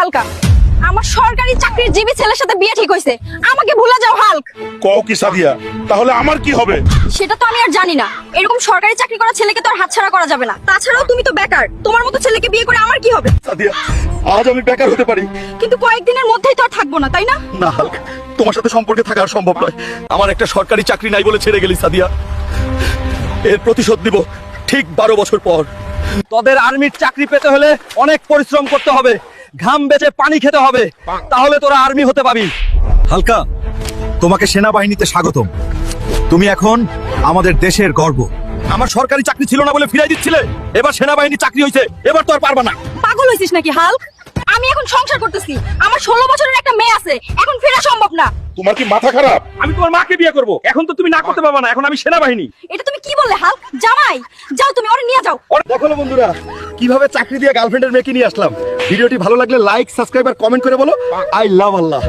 হালকা, আমার সরকারি চাকরির জীবী ছেলের সাথে বিয়ে ঠিক হয়েছে, আমাকে ভুলে যাও হাল্ক। কও কি সাদিয়া, তাহলে আমার কি হবে? সেটা তো আমি আর জানি না, এরকম সরকারি চাকরি করা ছেলেকে তো আর হাতছাড়া করা যাবে না। তাছাড়াও তুমি তো বেকার, তোমার মতো ছেলেকে বিয়ে করে আমার কি হবে? সাদিয়া, আজ আমি বেকার হতে পারি, কিন্তু কয়েকদিনের মধ্যেই তো আর থাকবো না, তাই না? না হাল্ক, তোমার সাথে সম্পর্কে থাকা আর সম্ভব নয়। আমার একটা সরকারি চাকরি নাই বলে ছেড়ে গেলি সাদিয়া, এর প্রতিশোধ নিব ঠিক 12 বছর পর। তোদের আর্মির চাকরি পেতে হলে অনেক পরিশ্রম করতে হবে, ঘাম বেচে পানি খেতে হবে, তাহলে তোরা আর্মি হতে পাবি। হালকা, তোমাকে সেনাবাহিনীতে স্বাগতম। তুমি এখন আমাদের দেশের গর্ব। আমার সরকারি চাকরি ছিল না বলে ফিরাই দিচ্ছিলে, এবার সেনাবাহিনী চাকরি হয়েছে, এবার তো আর পারবা না। পাগল হয়েছিস নাকি হাল্ক? আমি এখন সংসার করতেছি, আমার 16 বছরের একটা মেয়ে আছে, এখন ফেরা সম্ভব না। তোমার কি মাথা খারাপ? আমি তোমার মাকে বিয়ে করব, এখন তো তুমি না করতে পারবা না, এখন আমি সেনাবাহিনী। এটা তুমি কি বললে হাল্ক? জামাই, যাও তুমি ওরে নিয়ে যাও। দেখো না বন্ধুরা, কিভাবে চাকরি দিয়ে গার্লফ্রেন্ডের মেয়েকে নিয়ে আসলাম। ভিডিওটি ভালো লাগলে লাইক, সাবস্ক্রাইব আর কমেন্ট করে বলো আই লাভ আল্লাহ।